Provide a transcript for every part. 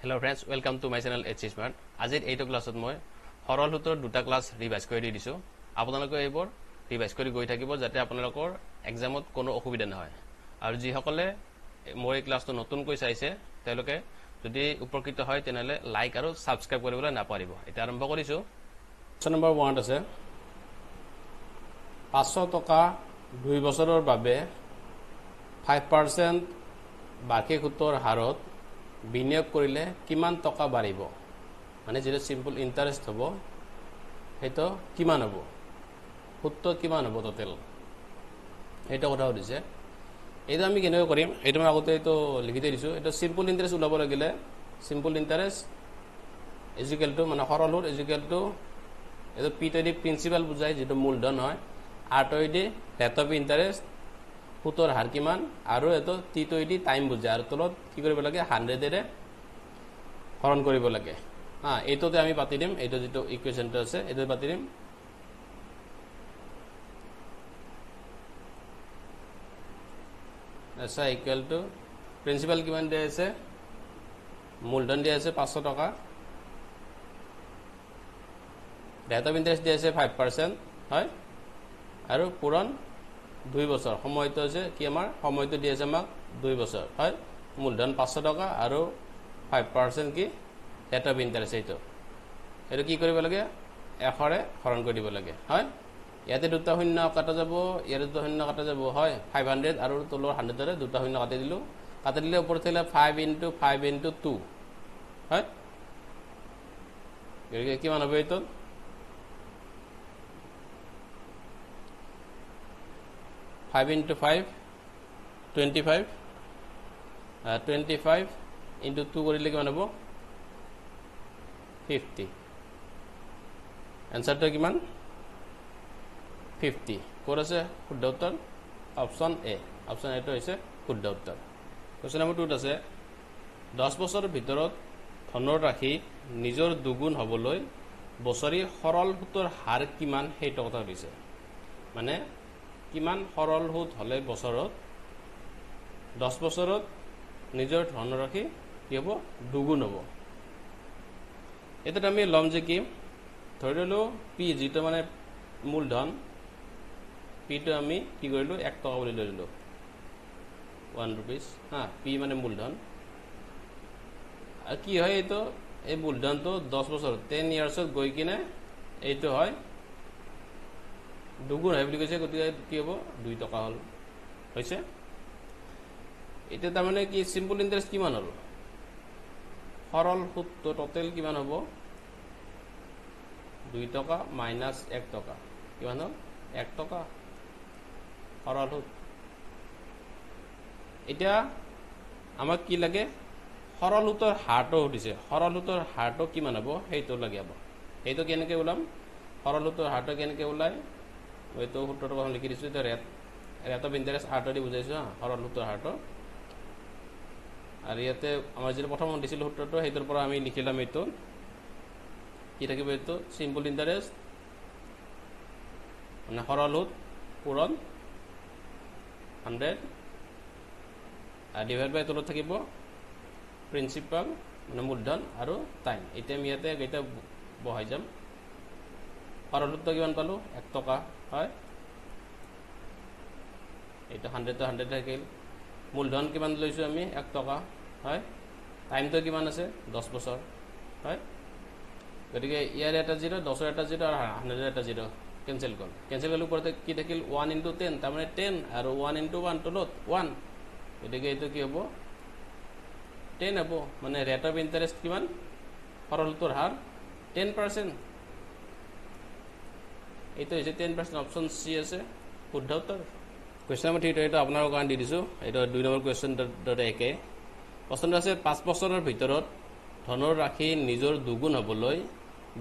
Hello friends, welcome to my channel HC Smart. আজিৰ এইটো ক্লাছত মই সৰল সূত্ৰৰ দুটা ক্লাছ ৰিভাইজ কৰি দি দিছো। আপোনালোকে এইবোৰ ৰিভাইজ কৰি গৈ থাকিব যাতে আপোনালোকৰ এক্সামত কোনো অসুবিধা নহয়। আৰু যিসকলে মোৰ এই ক্লাছটো নতুনকৈ চাইছে তেওঁলোকে যদি উপকৃত হয় তেনেহলে লাইক আৰু সাবস্ক্ৰাইব কৰিবলৈ নাপাহৰিব। এটা আৰম্ভ কৰিছো। কোৱেশ্চন নম্বৰ 1 আছে 500 টকা 2 বছৰৰ বাবে 5% বাৰ্ষিক সূতৰ হাৰত বিনিয়োগ কৰিলে কিমান টকা বাঢ়িব মানে যেটা সিম্পল ইন্টাৰেস্ট হ'ব হেতো কিমান হ'ব সূত্ৰ কিমান হ'ব টোটাল এটা কথা হৈছে এইটো আমি কেনেকৈ কৰিম এইটো মই আগতে তো লিখি দিছো এটা সিম্পল ইন্টাৰেস্ট উলাব লাগিলে সিম্পল ইন্টাৰেস্ট ইকুয়াল টু মানে সৰল সুত ইকুয়াল টু এটো পি টু দি প্ৰিন্সিপাল বুজাই যেটো মূলধন হয় আৰ to the rate of interest সূতৰ হাৰ কিমান আৰু এটো টি টু দি টাইম বুজায় আৰু তলত কি কৰিব লাগে 100 এৰে হৰণ কৰিব লাগে এইটোতে আমি পাতি দিম এইটো যেটো ইকুৱেশনটো আছে এইটো পাতি দিম এসা ইকুয়াল টু প্ৰিন্সিপাল কিমান দিয়া আছে মূলধন দিয়া আছে 500 টকা ৰেট অফ ইন্টাৰেস্ট দিয়া আছে 5% হয় আৰু পূৰণ 2 বছৰ সময়টো আছে কি আমাৰ সময়টো দিয়া আছে আমাক 2 বছৰ হয় মূলধন 500 টকা আৰু 5% কি ৰেট অফ ইন্টাৰেস্ট এইটো কি কৰিব লাগে 100 ৰে হৰণ কৰি দিব লাগে হয় ইয়াতে দুটা শূন্য কাটা যাব ইয়াতে দুটা শূন্য কাটা যাব হয় 500 আৰু তলৰ 100 ৰে দুটা শূন্য কাটি দিলো কাটি দিলে ওপৰত থাকিলে 5 * 5 * 2 হয় গতিকে কিমান হ'ব এইটো 5 * 5 25 25 into 2 কৰিলে কিমান হ'ব 50 আনসাৰটো কিমান 50 কোড আছে শুদ্ধ উত্তৰ অপচন এ অপচন এটো হৈছে শুদ্ধ উত্তৰ কোৱেশ্চন নম্বৰ 2 আছে 10 বছৰৰ ভিতৰত ধনৰ ৰাশি নিজৰ দুগুণ হ'বলৈ বছৰি সৰল সুতৰ হাৰ কিমান হেটো কথা দিছে মানে কিমান সৰল সুত হলে বছৰত 10 বছৰত নিজৰ ধনৰাশি কি হ'ব দুগুণ হ'ব এটা আমি লম যে কি ধৰিলো পি যেটো মানে মূলধন পি টো আমি কি কৰিলো 1 টকা বুলি ধৰিলো 1 rupees পি মানে মূলধন আৰু কি হয় এটো এই মূলধনটো 10 বছৰ 10 ইয়াৰ্ছত গৈ কিনে এইটো হয় দুগুণ হয় বুলি কৈছে গতিকে কি হ'ব 2 টকা হল হৈছে এটা তাৰ মানে কি সিম্পল ইন্টাৰেস্ট কিমান হল সৰল সুত টোটাল কিমান হ'ব 2 টকা মাইনাস 1 টকা কিমান হল 1 টকা সৰল সুত এটা আমাক কি লাগে সৰল সুতৰ হাৰটো উঠিছে সৰল সুতৰ হাৰটো কিমান হ'ব হেটো লাগিব হেটো কেনেকৈ ওলাম সৰল সুতৰ হাৰটো কেনেকৈ ওলাই হয়তো সূত্ৰটো আমি লিখি দিছো এটা ৰেট অফ ইন্টাৰেস্ট হাৰটো দি বুজাইছো সৰল সুতৰ হাৰটো আৰু ইয়াতে আমাৰ যে প্ৰথম দিছিল সূত্ৰটো হেতৰ পৰা আমি লিখিলাম এইটো কি থাকিব এইটো সিম্পল ইন্টাৰেস্ট মানে সৰল সুত পূৰণ 100 আৰু ডিভাইড বাই তলত থাকিব প্ৰিন্সিপাল মানে মূলধন আৰু টাইম এতিয়া আমি ইয়াতে এটা বহাই যাম সৰল সুত কিমান পালো 1 টকা হয় এটা 100 তো 100 থাকিল মূলধন কিমান লৈছো আমি 1 টকা হয় টাইমটো কিমান আছে 10 বছৰ হয় গতিকে ইয়াৰ এটা 0 10 এটা 0 আৰু 100 এটা 0 কেনসেল গল কেনসেল গল ওপৰতে কি থাকিল 1 * 10 তাৰ মানে 10 আৰু 1 * 1 তলত 1 গতিকে এইটো কি হ'ব 10 হ'ব মানে ৰেট অফ ইন্টাৰেস্ট কিমান সৰল সুতৰ হাৰ 10% এইটো হৈছে 10% অপচন সি আছে শুদ্ধ উত্তৰ কোৱেশ্চন নম্বৰ 3 এটা আপোনাৰ কাৰণে দি দিছো এটা 2 নম্বৰ কোৱেশ্চন দৰে একে প্ৰশ্নটো আছে 5 বছৰৰ ভিতৰত ধনৰ ৰাশি নিজৰ দুগুণ হ'বলৈ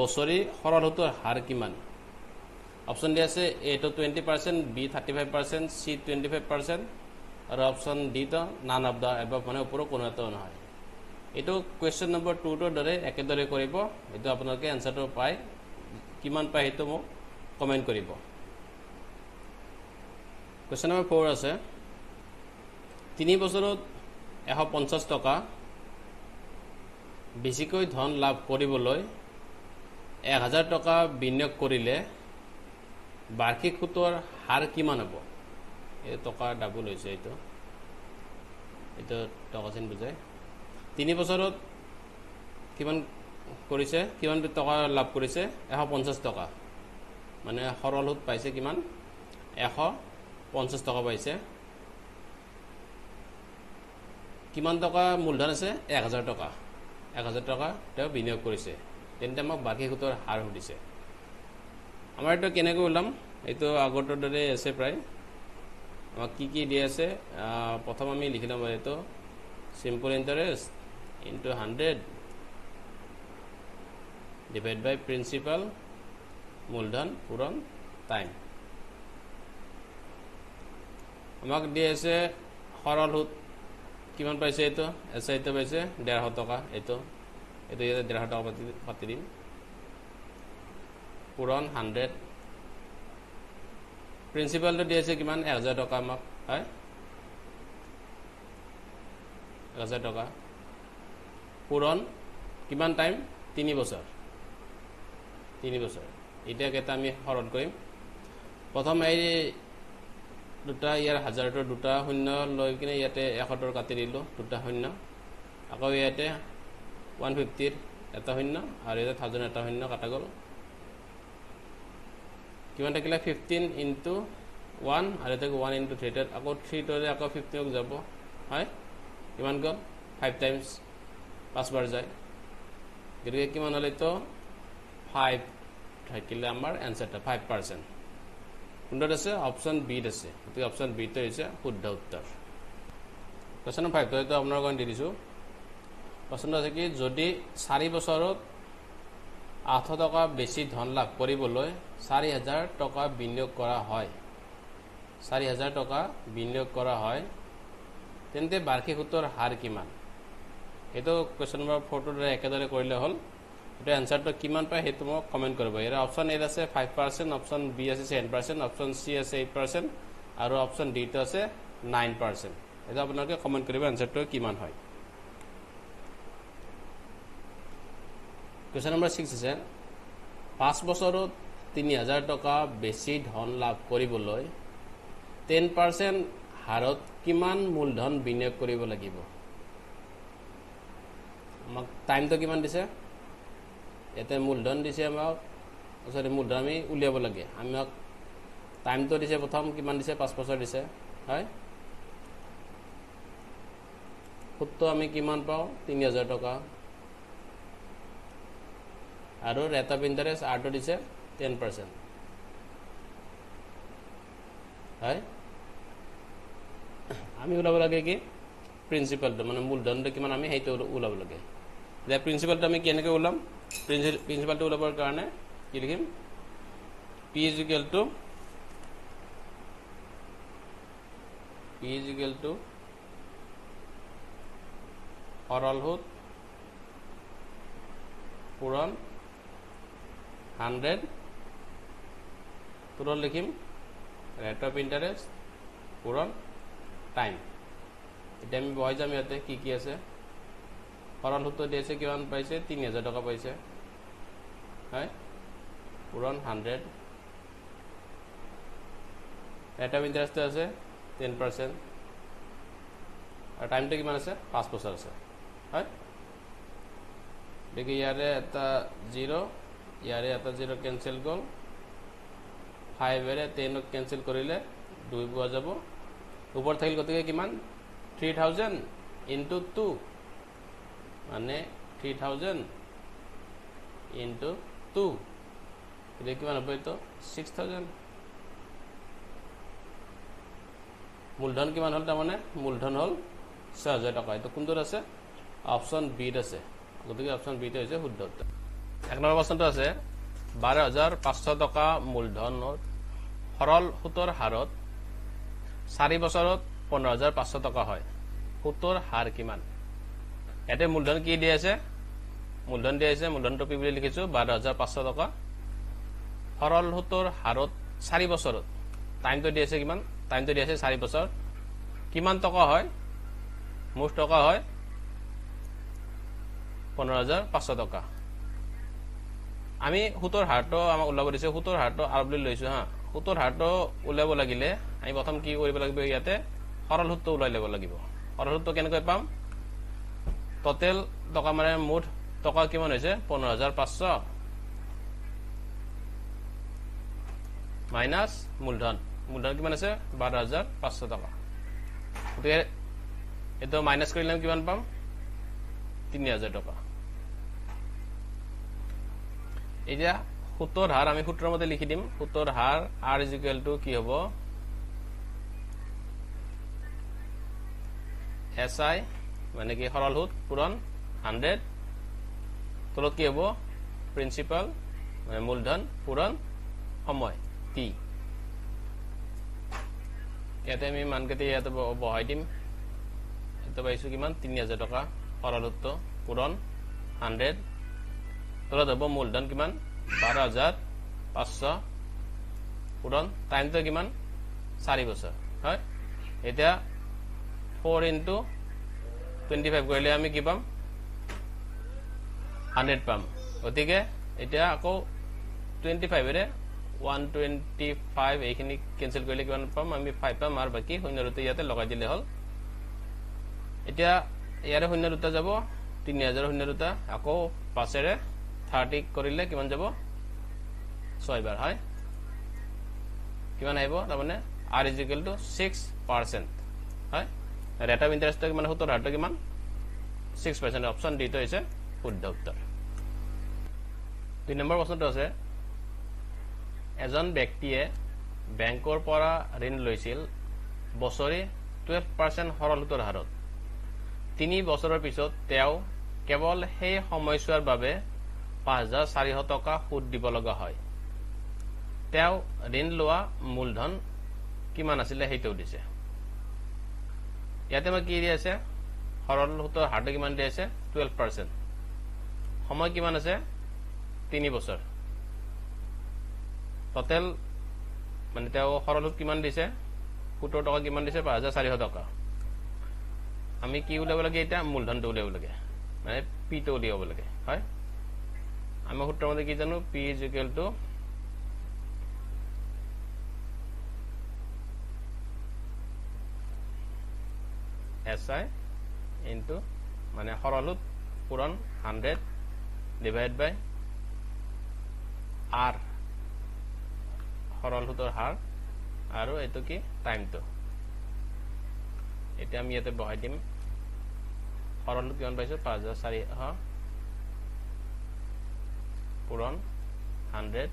বছৰি সৰল সুতৰ হাৰ কিমান অপচন দি আছে এ তো 20% বি 35% সি 25% আৰু অপচন ডি তো নান অফ দা এবাভ মানে ওপৰৰ কোনো এটা নহয় এটো কোৱেশ্চন নম্বৰ 2 ৰ দৰে একেদৰে কৰিব এটো আপোনালোকে আনসাৰটো পায় কিমান পায় হেতু মোক কমেন্ট কৰিব কোৱেশ্চন নম্বৰ 4 আছে 3 বছৰত 150 টকা বেছিকৈ ধন লাভ কৰিবলৈ 1000 টকা বিনিয়োগ কৰিলে বাৰ্ষিক সুতৰ হাৰ কিমান হ'ব? এই টকা ডাবল হৈছে, এইটো টকা চিন বুজায়। 3 বছৰত কিমান কৰিছে, কিমান টকা লাভ কৰিছে? 150 টকা, মানে সৰল সুত পাইছে কিমান? 150 টকা পাইছে। কিমান টকা মূলধন আছে? 1000 টকা। 1000 টকা তেওঁ বিনিয়োগ কৰিছে, তেন্তে আমাক বাৰ্ষিক সুতৰ হাৰ সুধিছে। আমাৰ এইটো কেনেকৈ ওলাম? এইটো আগৰটোৰ দৰে আছে প্ৰায়। আমাক কি দিয়া আছে? প্ৰথম আমি লিখি ল'ম, এইটো চিম্পল ইণ্টাৰেষ্ট ইনটু 100 ডিভাইড বাই প্ৰিন্সিপাল, মূলধন পূৰণ টাইম। আমাক দিয়া আছে সৰল সুত কিমান পাইছে? এইটো এইটো পাইছে 150 টকা। এইটো ইয়াতে 150 টকা পাতি দিম, পূৰণ 100। প্ৰিন্সিপালটো দিয়া আছে কিমান? 1000 টকা আমাক, হয় 1000 টকা, পূৰণ কিমান টাইম? 3 বছৰ। 3 বছৰ। এতিয়া কেইটা আমি সৰল কৰিম? প্ৰথম এই দুটা, ইয়াৰ 1000টোৰ দুটা শূন্য লৈ কিনে ইয়াতে 100টোৰ কাটি দিলোঁ, দুটা শূন্য। আকৌ ইয়াতে 150ৰ এটা শূন্য আৰু ইয়াতে 1000 এটা শূন্য কাটা গ'ল। কিমান থাকিলে? 15 ইনটু 1 আৰু ইয়াতে 1 ইনটু 3, আকৌ 3টোৰে আকৌ 15 যাব, হয় কিমান গ'ল? 5 টাইমছ, 5 বাৰ যায়। গতিকে কিমান হ'লে? তো 5 থাকিলে আমাৰ এনচাৰটা 5%। কোনটোত আছে? অপশ্যন বিত আছে। গতিকে অপশ্যন বিটো হৈছে শুদ্ধ উত্তৰ। কুৱেশ্যন নম্বৰ 5 এইটো আপোনাৰ কাৰণে দি দিছোঁ। প্ৰশ্নটো আছে কি, যদি 4 বছৰত 800 টকা বেছি ধন লাভ কৰিবলৈ 4000 টকা বিনিয়োগ কৰা হয়, 4000 টকা বিনিয়োগ কৰা হয়, তেন্তে বাৰ্ষিক সুতৰ হাৰ কিমান? এইটো কুৱেশ্যন নম্বৰ 4টোৰ দৰে একেদৰে কৰিলে হ'ল। এইটো এনচাৰটো কিমান পায় সেইটো মোক কমেণ্ট কৰিব। ইয়াৰ অপশ্যন এ আছে 5%, অপশ্যন বি আছে 7%, অপশ্যন চি আছে 8% আৰু অপশ্যন ডিটো আছে 9%। এইটো আপোনালোকে কমেণ্ট কৰিব এনচাৰটো কিমান হয়। কুৱেশ্যন নম্বৰ 6 আছে 5 বছৰত 3000 টকা বেছি ধন লাভ কৰিবলৈ 10% হাৰত কিমান মূলধন বিনিয়োগ কৰিব লাগিব? আমাক টাইমটো কিমান দিছে? ইয়াতে মূলধন দিছে আমাক, মূলধন আমি উলিয়াব লাগে। আমাক টাইমটো দিছে, প্ৰথম কিমান দিছে? 5 বছৰ দিছে, হয়। সুতটো আমি কিমান পাওঁ? 3000 টকা। আৰু ৰেট অফ ইণ্টাৰেষ্ট আৰটো দিছে 10%, হয়। আমি ওলাব লাগে কি? প্ৰিন্সিপালটো, মানে মূলধনটো কিমান আমি সেইটো ওলাব লাগে। এতিয়া প্ৰিন্সিপালটো আমি কেনেকৈ ওলাম? প্ৰিন্সিপালটো ওলাবৰ কাৰণে কি লিখিম? P ইজ ইকুৱেল টু সৰল সুত পূৰণ 100, পূৰণ লিখিম ৰেট অফ ইণ্টাৰেষ্ট পূৰণ টাইম। এতিয়া আমি বহাই যাম ইয়াতে কি আছে। সৰল সুত দিছে কিমান পাইছে? 3000 টকা পাইছে, হয়, পূৰণ 100। ৰেট অফ ইণ্টাৰেষ্টটো আছে 10% আৰু টাইমটো কিমান আছে? 5 বছৰ আছে, হয়। গতিকে ইয়াৰে এটা 0, ইয়াৰে এটা 0 কেঞ্চেল গ'ল, 5ৰে 10ক কেঞ্চেল কৰিলে 2 পোৱা যাব। ওপৰত থাকিল গতিকে কিমান? 3000 ইনটু 2, মানে 3000 ইনটু 2, এতিয়া কিমান হ'ব? এইটো 6000। মূলধন কিমান হ'ল? তাৰমানে মূলধন হ'ল 6000 টকা। এইটো কোনটোত আছে? অপশ্যন বিত আছে। গতিকে অপশ্যন বিটো হৈছে শুদ্ধ উত্তৰ। 1 নম্বৰ প্ৰশ্নটো আছে 12500 টকা মূলধনৰ সৰল সুতৰ হাৰত 4 বছৰত 15500 টকা হয়, সুতৰ হাৰ কিমান? ইয়াতে মূলধন কি দিয়া আছে? মূলধন দিয়া আছে, মূলধনটো পি বুলি লিখিছোঁ 12500 টকা। সৰল সুতৰ হাৰত 4 বছৰত, টাইমটো দিয়া আছে কিমান? টাইমটো দিয়া আছে 4 বছৰ। কিমান টকা হয়? মুঠ টকা হয় 15,500 টকা আমি সুতৰ হাৰটো আমাক ওলাব দিছে সুতৰ হাৰটো আৰু বুলি লৈছো হা সুতৰ হাৰটো ওলাব লাগিলে আমি প্ৰথম কি কৰিব লাগিব ইয়াতে সৰল সূত্ৰ ওলাই ল'ব লাগিব সৰল সূত্ৰ কেনেকৈ পাম টোটেল টকা মানে মুঠ টকা কিমান হৈছে 15,500 মাইনাস মূলধন মূলধন কিমান আছে 12,500 টকা গতিকে এটো মাইনাস কৰিলে কিমান পাম 3,000 টকা এতিয়া সুতৰ হাৰ আমি সূত্ৰৰ মতে লিখি দিম সুতৰ হাৰ r = কি হ'ব SI মানে কি সৰল সুত পূৰণ 100 তলত কি হ'ব প্ৰিন্সিপাল মানে মূলধন পূৰণ সময় t ইয়াতে আমি মানকেইটা ইয়াতে বহাই দিম এটা পাইছো কিমান 3,000 টকা সৰল সুত পূৰণ 100 তলত হ'ব মূলধন কিমান 12,500 পূৰণ টাইমটো কিমান 4 বছৰ হয় এতিয়া 4 * 25 কৰিলে আমি কি পাম 100 পাম গতিকে এতিয়া আকৌ 25 ৰে 125 এইখিনি কেনসেল কৰিলে কিমান পাম আমি 5 পাম আৰু বাকি শূন্য ৰুটে ইয়াতে লগাই দিলে হল এতিয়া ইয়াৰে শূন্য ৰুটা যাব 3,000 শূন্য ৰুটা আকৌ 5 ৰে 30 কৰিলে কিমান যাব 6 বাৰ হয় কিমান আহিব তাৰমানে r = 6% হয় ৰেট অফ ইন্টাৰেষ্ট কিমান সুতৰ হাৰটো কিমান 6% অপচন ডি টো হৈছে শুদ্ধ উত্তৰ 2 নম্বৰ প্ৰশ্নটো আছে এজন ব্যক্তিয়ে বেংকৰ পৰা ঋণ লৈছিল বছৰি 12% সৰল সুতৰ হাৰত 3 বছৰৰ পিছত তেওঁ কেৱল সেই সময়ছোৱাৰ বাবে 5,400 টকা সুদ দিব লগা হয় তেওঁ ঋণ লোৱা মূলধন কিমান আছিল হেইটো দিছে ইয়াতে মই কি দি আছে সৰল সুতৰ হাৰটো কিমান দি আছে 12% সময় কিমান আছে 3 বছৰ টোটেল মানে তেওঁ সৰল সুত কিমান দিছে 70 টকা কিমান দিছে 5,400 টকা আমি কি উলিয়াব লাগে এটা মূলধনটো উলিয়াব লাগে মানে পি টো উলিয়াব লাগে হয় আমি সূত্ৰৰ মতে কি জানো p = SI into মানে সৰল সুত পূৰণ 100 ডিভাইড বাই r সৰল সুতৰ হাৰ আৰু এটো কি টাইমটো এটা আমি ইয়াতে বহাই দিম সৰল সুত কিমান পাইছো 5,400 পূৰণ 100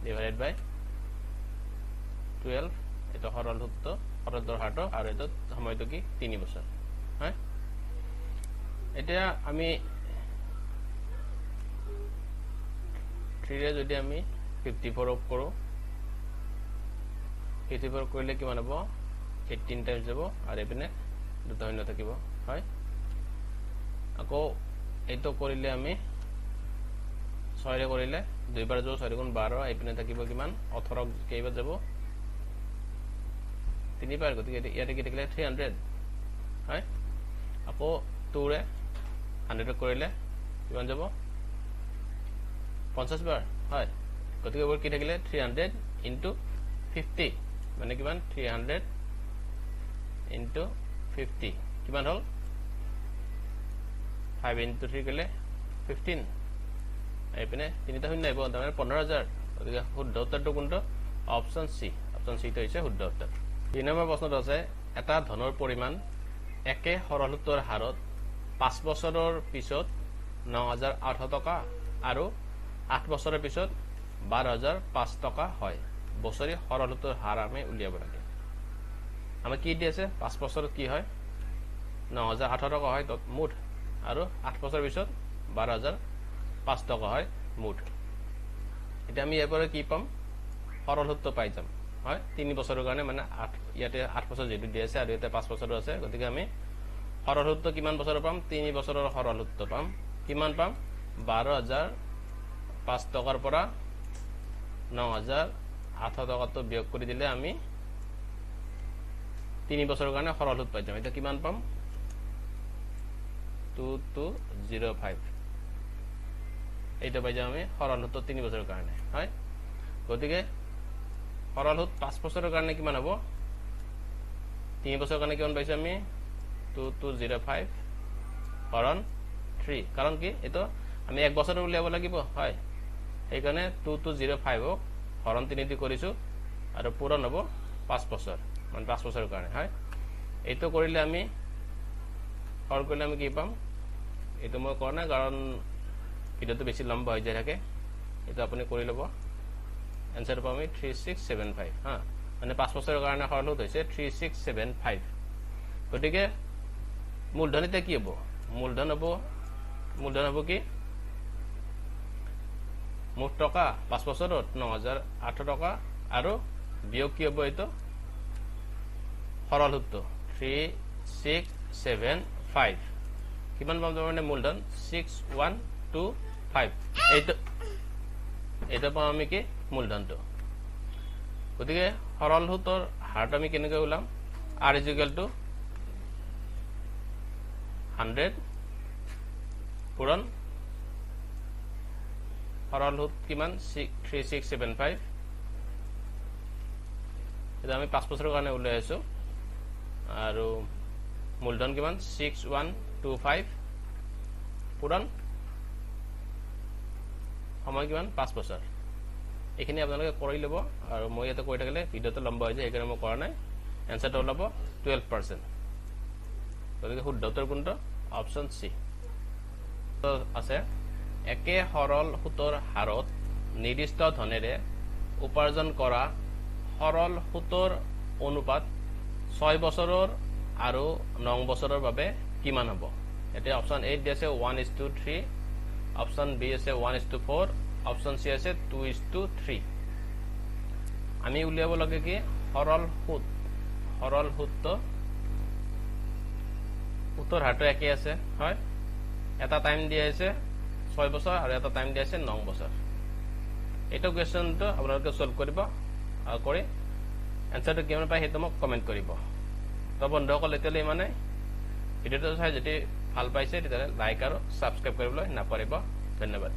ডিভাইডেড বাই 12 এটা সৰল সুত সৰলৰ হাৰটো আৰু এটা সময়টো কি 3 বছৰ হয় এতিয়া আমি 3 ৰে যদি আমি 54 কৰো 54 কৰিলে কিমান হ'ব 18 টাইমছ যাব আৰু এপিনে দুটা শূন্য থাকিব হয় আকৌ এইটো কৰিলে আমি 6 ৰে কৰিলে দুইবাৰ যাব 6 গুণ 12 এপিনে থাকিব কিমান 18 কেইবাৰ যাব তিনিবাৰ গতিকে ইয়াতে কি থাকিলে 300 হয় আকৌ 2 ৰে 100 কৰিলে কিমান যাব 50 বাৰ হয় গতিকে ওপৰ কি থাকিলে 300 * 50 মানে কিমান 300 * 50 কিমান হল 5 * 3 কৰিলে 15 এপিনে তিনিটা শূন্য আহিব তাৰমানে 15,000 গতিকে শুদ্ধ উত্তৰটো কোনটো অপচন সি টো হৈছে শুদ্ধ উত্তৰ 3 নম্বৰ প্ৰশ্নটো আছে এটা ধনৰ পৰিমাণ একে সৰল সুতৰ হাৰত 5 বছৰৰ পিছত 9,800 টকা আৰু 8 বছৰৰ পিছত 12,005 টকা হয় বছৰি সৰল সুতৰ হাৰ আমি উলিয়াব লাগে আমি কি দি আছে 5 বছৰত কি হয় 9,800 টকা হয় মুঠ আৰু 8 বছৰৰ পিছত 12,005 টকা হয় মুঠ এটা আমি ইয়াৰ পৰা কি পাম সৰল সুত পাই যাম হয় 3 বছৰৰ কাৰণে মানে 8 ইয়াতে 8 বছৰ যেটো দি আছে আৰু ইয়াতে 5 বছৰ আছে গতিকে আমি সৰল সুত কিমান বছৰৰ পাম 3 বছৰৰ সৰল সুত পাম কিমান পাম 12,005 টকাৰ পৰা 9,800 টকাটো বিয়োগ কৰি দিলে আমি 3 বছৰৰ কাৰণে সৰল সুত পাই যাম এটা কিমান পাম 2205 এইটা পাই যাম আমি সরল সুত 3 বছরের কারণে হয় গতিকে সরল সুত 5 বছরের কারণে কিমান হ'ব 3 বছরের কারণে কিমান পাইছো আমি 2205 হরণ 3 কারণ কি এতো আমি 1 বছরের উলিয়াব লাগিব হয় এই কারণে 2205 হরণ 3 দি কৰিছো আৰু পূৰণ হ'ব 5 বছৰ মানে 5 বছৰেৰ কাৰণে হয় এইটো কৰিলে আমি হৰ কৰলে আমি কি পাম এটা মই কৰা নাই কাৰণ ভিডিওটো বেছি লম্বা হৈ যায় থাকে এটা আপুনি কৰি লব आंसर পাম 3675 হা মানে 5 বছরের কারণে সরল সুত হৈছে 3675 গতিকে মূলধনিতে কি হ'ব মূলধন হ'ব কি মুঠ টকা 5 বছৰত 9008 টকা আৰু বিয়োগ কি হ'ব এটো সরল সুত 3675 কিমান পাম মানে মূলধন 6125 এটা পাম আমি কি মূলধনটো গতিকে সরল সুতৰ হাৰটো আমি কেনেকৈ ওলাম r = 100 পূৰণ সৰল সুত কিমান 3675 এটা আমি 5 বছৰৰ কাৰণে উলাই আছো আৰু মূলধন কিমান 6125 পূৰণ সময় কিমান 5 বছৰ এখিনি আপোনালোকে কৰি লব আৰু মই এটা কৈ থাকিলে ভিডিওটো লম্বা হৈ যায় সেইকাৰণে মই কৰা নাই आंसरটো ওলাব 12% গতিকে শুদ্ধ উত্তৰ কোনটো অপচন সি তো আছে একে সৰল সুতৰ হাৰত নিৰ্দিষ্ট ধনেৰে উপাৰ্জন কৰা সৰল সুতৰ অনুপাত 6 বছৰৰ আৰু 9 বছৰৰ বাবে কিমান হ'ব এতে অপচন এ দিছে 1:3 অপচন বি আছে 1:4 অপচন সি আছে 2:3 আমি উলিয়াব লাগে কি সরল সুত উত্তৰ হাৰটো একে আছে হয় এটা টাইম দিয়া আছে 6 বছৰ আৰু এটা টাইম দিয়া আছে 9 বছৰ এটা কোৱেশ্চনটো আপোনালোকে সলভ কৰিব আৰু কৰি आंसरটো কিমান পায় হেতু মোক কমেন্ট কৰিব তো বন্ধুসকল এতিয়ালৈ মানে ভিডিওটো চাই যদি ভাল পাইছে তেতিয়া লাইক আৰু সাবস্ক্ৰাইব কৰিবলৈ নাপাহৰিব ধন্যবাদ